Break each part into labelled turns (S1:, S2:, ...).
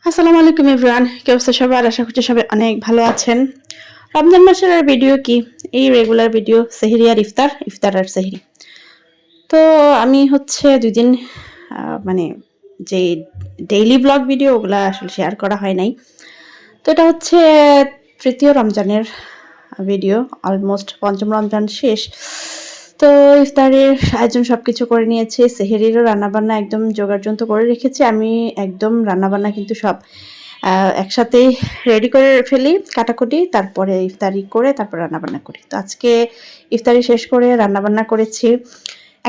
S1: আসসালামু আলাইকুম এভরিওয়ান, কি অবস্থা সবার? আশা করছি সবাই অনেক ভালো আছেন। রমজান মাসের আর ভিডিও কি, এই রেগুলার ভিডিও সেহরি আর ইফতার, ইফতার আর সেহরি। তো আমি হচ্ছে ২ দিন মানে যে ডেইলি ব্লগ ভিডিও ওগুলা আসলে শেয়ার করা হয় নাই। তো এটা হচ্ছে ৩য় রমজানের ভিডিও, অলমোস্ট ৫ম রমজান শেষ। তো ইফতারের আয়োজন সবকিছু করে নিয়েছি। সেহরিরও রান্নাবান্না একদম জোগাড়যন্ত্র করে রেখেছি। আমি একদম রান্নাবান্না কিন্তু সব একসাথেই রেডি করে ফেলি, কাটাকুটি। তারপরে ইফতারি করে তারপর রান্নাবান্না করি। তো আজকে ইফতারি শেষ করে রান্নাবান্না করেছি।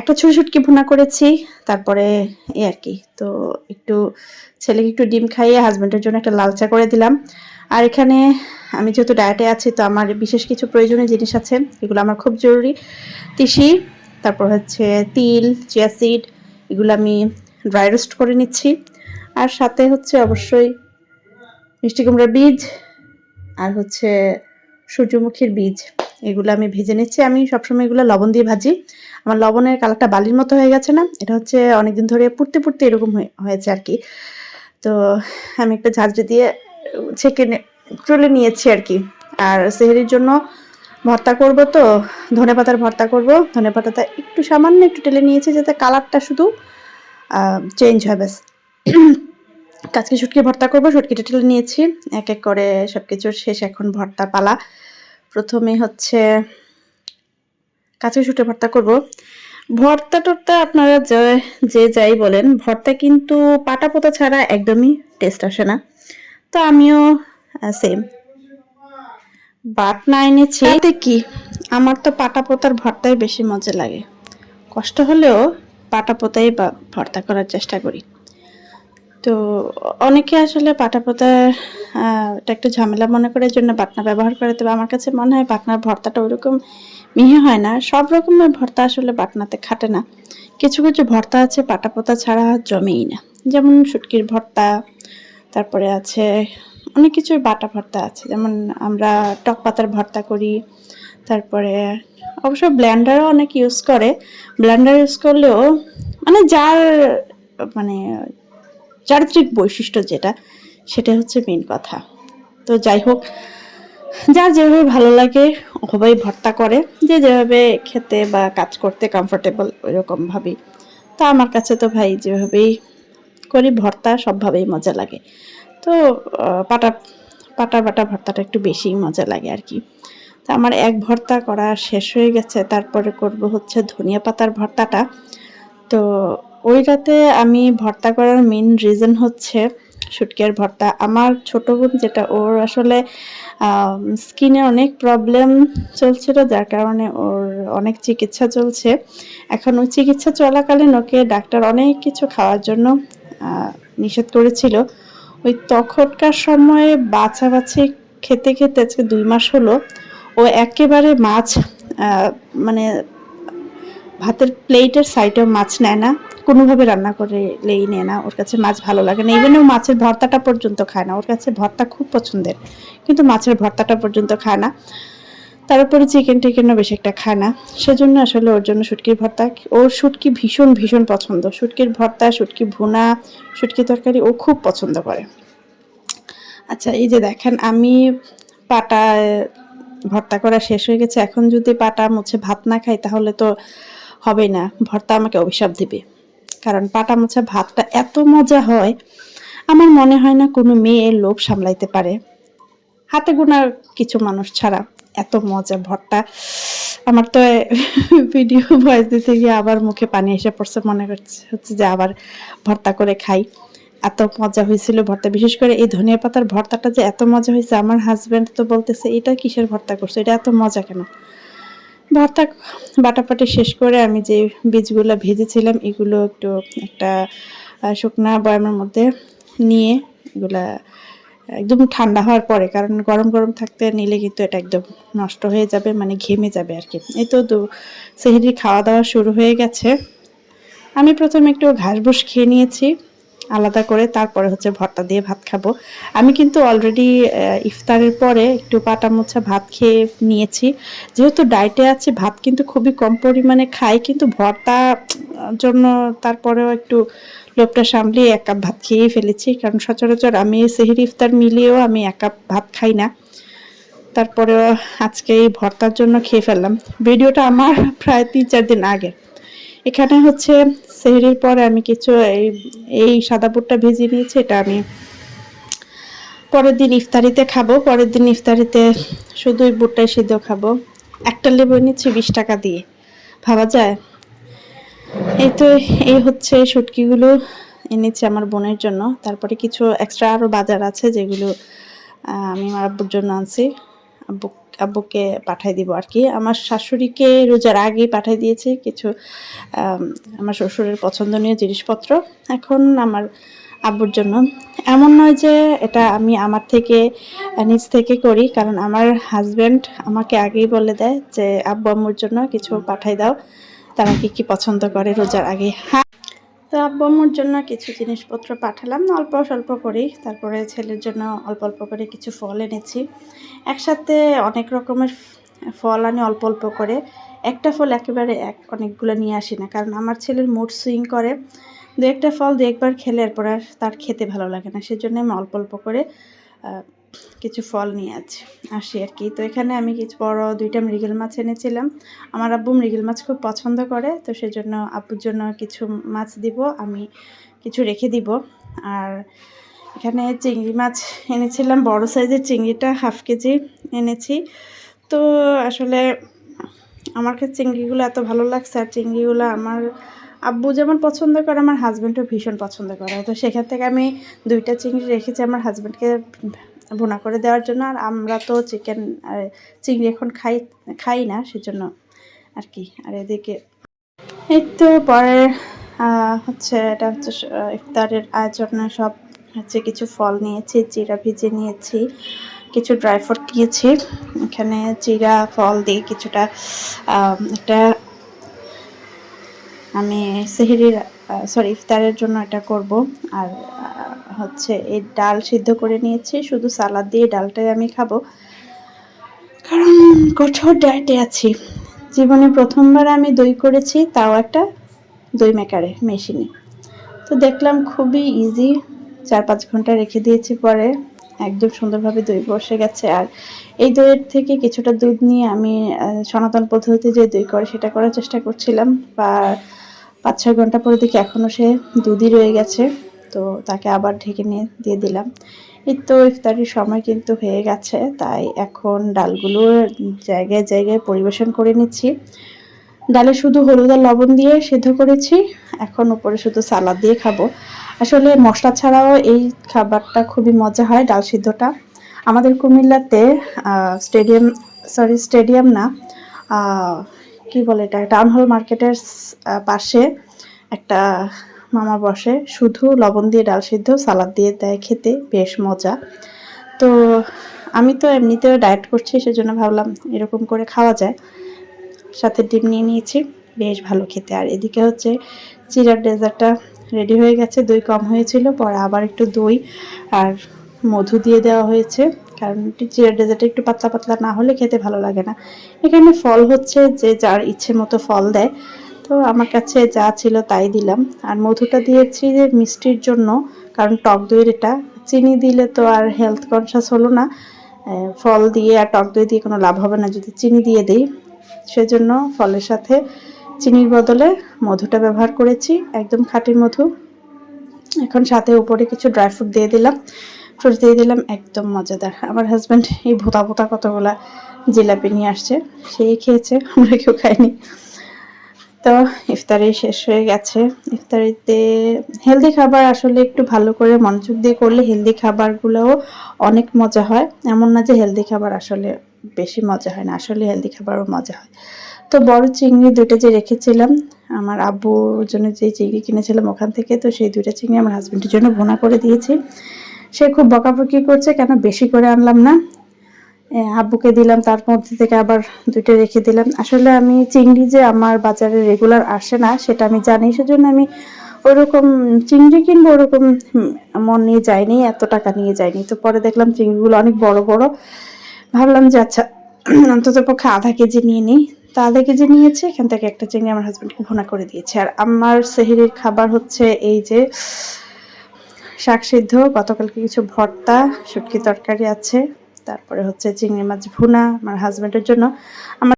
S1: একটা ছোট শুটকি ভুনা করেছি। তারপরে এই আরকি। তো একটু ছেলেকে একটু ডিম খাইয়ে হাসব্যান্ডের জন্য একটা লাল চা করে দিলাম। আর এখানে আমি যেহেতু ডায়েটে আছি তো আমার বিশেষ কিছু প্রয়োজনীয় জিনিস আছে। এগুলো আমার খুব জরুরি। তিসি, তারপর হচ্ছে তিল, চিয়া সিড, এগুলো আমি ড্রাই রোস্ট করে নিচ্ছি। আর সাথে হচ্ছে অবশ্যই মিষ্টি কুমড়ার বীজ আর হচ্ছে সূর্যমুখীর বীজ, এগুলো আমি ভেজে নিচ্ছি। আমি সবসময় এগুলো লবণ দিয়ে ভাজি। আমার লবণের কালারটা বালির মতো হয়ে গেছে না, এটা হচ্ছে অনেকদিন ধরে পুড়তে পুড়তে এরকম হয়েছে আর কি। তো আমি একটা ঝাঁঝরি দিয়ে ছেঁকে তুলে নিয়েছি আর কি। আর সেহরির জন্য ভর্তা করব, তো ধনেপাতার ভর্তা করব। ধনেপাতাটা একটু সামান্য একটু টেলে নিয়েছি যাতে কালারটা শুধু চেঞ্জ হয় ব্যাস। আজকে শুটকি ভর্তা করব, শুটকিটা টেলে নিয়েছি। এক এক করে সবকিছুর শেষ, এখন ভর্তা পালা। প্রথমে হচ্ছে কাঁচা শুটকি ভর্তা করব। ভর্তা টর্তা আপনারা যে যাই বলেন, ভর্তা কিন্তু পাটা পোতা ছাড়া একদমই টেস্ট আসে না। তো আমিও সেম বাটনা এনেছি। তাতে কি, আমার তো পাটা পোতার ভর্তাই বেশি মজা লাগে। কষ্ট হলেও পাটা পোতাই ভর্তা করার চেষ্টা করি। তো অনেকে আসলে পাটাপোতা এটা একটু ঝামেলা মনে করে জন্য বাটনা ব্যবহার করে, তবে আমার কাছে মনে হয় বাটনার ভর্তাটা ওইরকম মিহি হয় না। সব রকমের ভর্তা আসলে বাটনাতে খাটে না। কিছু কিছু ভর্তা আছে পাটাপোতা ছাড়া জমেই না, যেমন শুটকির ভর্তা, তারপরে আছে অনেক কিছুর বাটা ভর্তা আছে, যেমন আমরা টক পাতার ভর্তা করি। তারপরে অবশ্য ব্লেন্ডারও অনেক ইউজ করে। ব্লেন্ডার ইউজ করলেও মানে মানে চারিত্রিক বৈশিষ্ট্য যেটা, সেটা হচ্ছে মেন কথা। তো যাই হোক, যার যেভাবে ভালো লাগে ওভাবেই ভর্তা করে, যে যেভাবে খেতে বা কাজ করতে কমফোর্টেবল ওইরকম ভাবেই। তো আমার কাছে তো ভাই যেভাবেই করি ভর্তা সবভাবেই মজা লাগে। তো পাটা পাটা বাটা ভর্তাটা একটু বেশিই মজা লাগে আর কি। তো আমার এক ভর্তা করা শেষ হয়ে গেছে, তারপরে করব হচ্ছে ধনিয়া পাতার ভর্তাটা। তো ওই রাতে আমি ভর্তা করার মেন রিজন হচ্ছে শুটকির ভর্তা। আমার ছোট বোন যেটা, ওর আসলে স্কিনে অনেক প্রবলেম চলছিল, যার কারণে ওর অনেক চিকিৎসা চলছে। এখন ওই চিকিৎসা চলাকালীন ওকে ডাক্তার অনেক কিছু খাওয়ার জন্য নিষেধ করেছিল। ওই তখনকার সময়ে বাছাবাছি খেতে খেতে আজকে ২ মাস হলো ও একেবারে মাছ মানে ভাতের প্লেটের সাইডেও মাছ নেয় না, কোনোভাবে রান্না করলেই নেয় না। ওর কাছে মাছ ভালো লাগে না, ইভেন ও মাছের ভর্তাটা পর্যন্ত খায় না। ওর কাছে ভর্তা খুব পছন্দের, কিন্তু মাছের ভর্তাটা পর্যন্ত খায় না। তার উপরে চিকেন টিকেনও বেশি একটা খায় না। সেজন্য আসলে ওর জন্য শুটকির ভর্তা, ওর শুটকি ভীষণ ভীষণ পছন্দ। শুটকির ভর্তা, শুটকি ভুনা, শুটকি তরকারি ও খুব পছন্দ করে। আচ্ছা, এই যে দেখেন আমি পাটা ভর্তা করা শেষ হয়ে গেছে। এখন যদি পাটা মুছে ভাত না খাই তাহলে তো হবেই না, ভর্তা আমাকে অভিশাপ দিবে। কারণ পাটা মোছা ভাতটা এত মজা হয়, আমার মনে হয় না কোনো মেয়ে লোভ সামলাইতে পারে, হাতে গোনা কিছু মানুষ ছাড়া। এত মজা ভর্তা। আমার তো ভিডিও ভয়েস দিতে গিয়ে আবার মুখে পানি এসে পড়ছে, মনে হচ্ছে যে আবার ভর্তা করে খাই। এত মজা হয়েছিল ভর্তা, বিশেষ করে এই ধনিয়া পাতার ভর্তাটা যে এত মজা হয়েছে, আমার হাজব্যান্ড তো বলতেছে এটা কিসের ভর্তা করছো, এটা এত মজা কেন। ভর্তা বাটাবাটি শেষ করে আমি যে বীজগুলো ভেজেছিলাম এগুলো একটু একটা শুকনা বয়ামের মধ্যে নিয়ে, এগুলা একদম ঠান্ডা হওয়ার পরে, কারণ গরম গরম থাকতে নিলে কিন্তু এটা একদম নষ্ট হয়ে যাবে, মানে ঘেমে যাবে আর কি। এই তো সেহরির খাওয়া দাওয়া শুরু হয়ে গেছে। আমি প্রথমে একটু ঘাসবুস খেয়ে নিয়েছি আলাদা করে, তারপরে হচ্ছে ভর্তা দিয়ে ভাত খাবো। আমি কিন্তু অলরেডি ইফতারের পরে একটু পাটা মোছা ভাত খেয়ে নিয়েছি। যেহেতু ডায়েটে আছি, ভাত কিন্তু খুবই কম পরিমাণে খাই, কিন্তু ভর্তা জন্য তারপরেও একটু লোভটা সামলিয়ে 1 কাপ ভাত খেয়েই ফেলেছি, কারণ সচরাচর আমি সেহরি ইফতার মিলিয়েও আমি 1 কাপ ভাত খাই না। তারপরেও আজকে এই ভর্তার জন্য খেয়ে ফেললাম। ভিডিওটা আমার প্রায় 3-4 দিন আগে। এখানে হচ্ছে সেহরির পরে আমি কিছু এই সাদা বুটটা ভেজে নিয়েছি, এটা আমি পরের দিন ইফতারিতে খাবো। পরের দিন ইফতারিতে শুধুই বুটটাই সিদ্ধ খাবো। একটা লেবু নিচ্ছি 20 টাকা দিয়ে, ভাবা যায়। এই তো এই হচ্ছে শুটকিগুলো এনেছি আমার বোনের জন্য। তারপরে কিছু এক্সট্রা আরও বাজার আছে যেগুলো আমি আমার আব্বুর জন্য আনছি। আব্বুকে পাঠাই দিব আর কি। আমার শাশুড়িকে রোজার আগেই পাঠাই দিয়েছি কিছু আমার শ্বশুরের পছন্দনীয় জিনিসপত্র। এখন আমার আব্বুর জন্য। এমন নয় যে এটা আমি আমার থেকে নিজ থেকে করি, কারণ আমার হাজব্যান্ড আমাকে আগেই বলে দেয় যে আব্বু আম্মুর জন্য কিছু পাঠাই দাও, তারা কি কি পছন্দ করে রোজার আগে। হ্যাঁ, তো আব্বু আম্মুর জন্য কিছু জিনিসপত্র পাঠালাম অল্প স্বল্প করেই। তারপরে ছেলের জন্য অল্প অল্প করে কিছু ফল এনেছি। একসাথে অনেক রকমের ফল আনি অল্প অল্প করে। একটা ফল একেবারে অনেকগুলো নিয়ে আসি না, কারণ আমার ছেলের মুড সুইং করে। দু একটা ফল দু একবার খেলে এরপর আর তার খেতে ভালো লাগে না, সেজন্য আমি অল্প অল্প করে কিছু ফল নিয়ে আসি আর কি। তো এখানে আমি কিছু বড় 2টা মৃগেল মাছ এনেছিলাম। আমার আব্বু মৃগেল মাছ খুব পছন্দ করে, তো সেজন্য আব্বুর জন্য কিছু মাছ দিব, আমি কিছু রেখে দিব। আর এখানে চিংড়ি মাছ এনেছিলাম, বড় সাইজের চিংড়িটা 1/2 কেজি এনেছি। তো আসলে আমার কাছে চিংড়িগুলো এত ভালো লাগছে, আর চিংড়িগুলো আমার আব্বু যেমন পছন্দ করে আমার হাজব্যান্ডও ভীষণ পছন্দ করে। তো সেখান থেকে আমি 2টা চিংড়ি রেখেছি আমার হাজব্যান্ডকে ভুনা করে দেওয়ার জন্য। আর আমরা তো চিকেন আর চিংড়ি এখন খাই না, সেজন্য আর কি। আর এদিকে এই তো পরে হচ্ছে এটা হচ্ছে ইফতারের আয়োজনে সব হচ্ছে কিছু ফল নিয়েছি, চিড়া ভিজে নিয়েছি, কিছু ড্রাই ফ্রুট নিয়েছি। এখানে চিড়া ফল দিয়ে কিছুটা একটা আমি সেহরির ইফতারের জন্য এটা করব। আর হচ্ছে এই ডাল সিদ্ধ করে নিয়েছি, শুধু সালাদ দিয়ে ডালটাই আমি খাবো, কারণ কঠোর ডায়েটে আছি। জীবনে প্রথমবার আমি দই করেছি, তাও একটা দই মেকারে মেশিনে। তো দেখলাম খুবই ইজি, 4-5 ঘন্টা রেখে দিয়েছি, পরে একদম সুন্দরভাবে দই বসে গেছে। আর এই দইয়ের থেকে কিছুটা দুধ নিয়ে আমি সনাতন পদ্ধতিতে যে দই করে সেটা করার চেষ্টা করছিলাম। বা 5-6 ঘন্টা পরে দেখি এখনও সে দুধই রয়ে গেছে, তো তাকে আবার ঢেকে নিয়ে দিয়ে দিলাম। এই তো ইফতারির সময় কিন্তু হয়ে গেছে, তাই এখন ডালগুলো জায়গায় জায়গায় পরিবেশন করে নিচ্ছি। ডালে শুধু হলুদ আর লবণ দিয়ে সিদ্ধ করেছি, এখন উপরে শুধু সালাদ দিয়ে খাবো। আসলে মশলা ছাড়াও এই খাবারটা খুবই মজা হয়, ডাল সিদ্ধটা। আমাদের কুমিল্লাতে স্টেডিয়াম না, কি বলে এটা, টাউন হল মার্কেটের পাশে একটা মামা বসে, শুধু লবণ দিয়ে ডাল সিদ্ধ সালাদ দিয়ে দেয়, খেতে বেশ মজা। তো আমি তো এমনিতেও ডায়েট করছি, সেজন্য ভাবলাম এরকম করে খাওয়া যায়। সাথে ডিম নিয়ে নিয়েছি, বেশ ভালো খেতে। আর এদিকে হচ্ছে চিড়ার ডেজার্টটা রেডি হয়ে গেছে। দই কম হয়েছিল, পরে আবার একটু দই আর মধু দিয়ে দেওয়া হয়েছে, কারণ চিড়ার ডেজার্টটা একটু পাতলা পাতলা না হলে খেতে ভালো লাগে না। এখানে ফল হচ্ছে যে যার ইচ্ছে মতো ফল দেয়, তো আমার কাছে যা ছিল তাই দিলাম। আর মধুটা দিয়েছি যে মিষ্টির জন্য, কারণ টক দইয়ের এটা চিনি দিলে তো আর হেলথ কনসাস হলো না। ফল দিয়ে আর টক দই দিয়ে কোনো লাভ হবে না যদি চিনি দিয়ে দিই, সেজন্য ফলের সাথে চিনির বদলে মধুটা ব্যবহার করেছি, একদম খাঁটি মধু। এখন সাথে উপরে কিছু ড্রাই ফ্রুট দিয়ে দিলাম, একদম মজাদার। আমার হাজব্যান্ড এই ভোতা ভোতা কতগুলা জিলাপি নিয়ে আসছে, সেই খেয়েছে, আমরা কেউ খাইনি। তো ইফতারি শেষ হয়ে গেছে। ইফতারিতে হেলদি খাবার আসলে একটু ভালো করে মনোযোগ দিয়ে করলে হেলদি খাবারগুলোও অনেক মজা হয়। এমন না যে হেলদি খাবার আসলে বেশি মজা হয় না, আসলে হেলদি খাবারও মজা হয়। তো বড় চিংড়ি 2টা যে রেখেছিলাম আমার আব্বুর জন্য, যে চিংড়ি কিনেছিলাম ওখান থেকে, তো সেই 2টা চিংড়ি আমার হাজব্যান্ডের জন্য ভুনা করে দিয়েছি। সে খুব বকাবকি করছে কেন বেশি করে আনলাম না, আব্বুকে দিলাম, তার মধ্যে থেকে আবার 2টা রেখে দিলাম। আসলে আমি চিংড়ি যে আমার বাজারে রেগুলার আসে না সেটা আমি জানি, সেজন্য আমি ওরকম চিংড়ি কিনবো ওরকম মন নিয়ে যায়নি, এত টাকা নিয়ে যায়নি। তো পরে দেখলাম চিংড়িগুলো অনেক বড় বড়, ভাবলাম যে আচ্ছা অন্তত পক্ষে আধা কেজি নিয়ে নিই। তো আধা কেজি নিয়েছি, এখান থেকে একটা চিংড়ি আমার হাজবেন্ডকে ভুনা করে দিয়েছি। আর আমার সেহরির খাবার হচ্ছে এই যে শাক সিদ্ধ, গতকালকে কিছু ভর্তা, শুটকি তরকারি আছে, তারপরে হচ্ছে চিংড়ি মাছ ভুনা আমার হাজবেন্ডের জন্য। আমার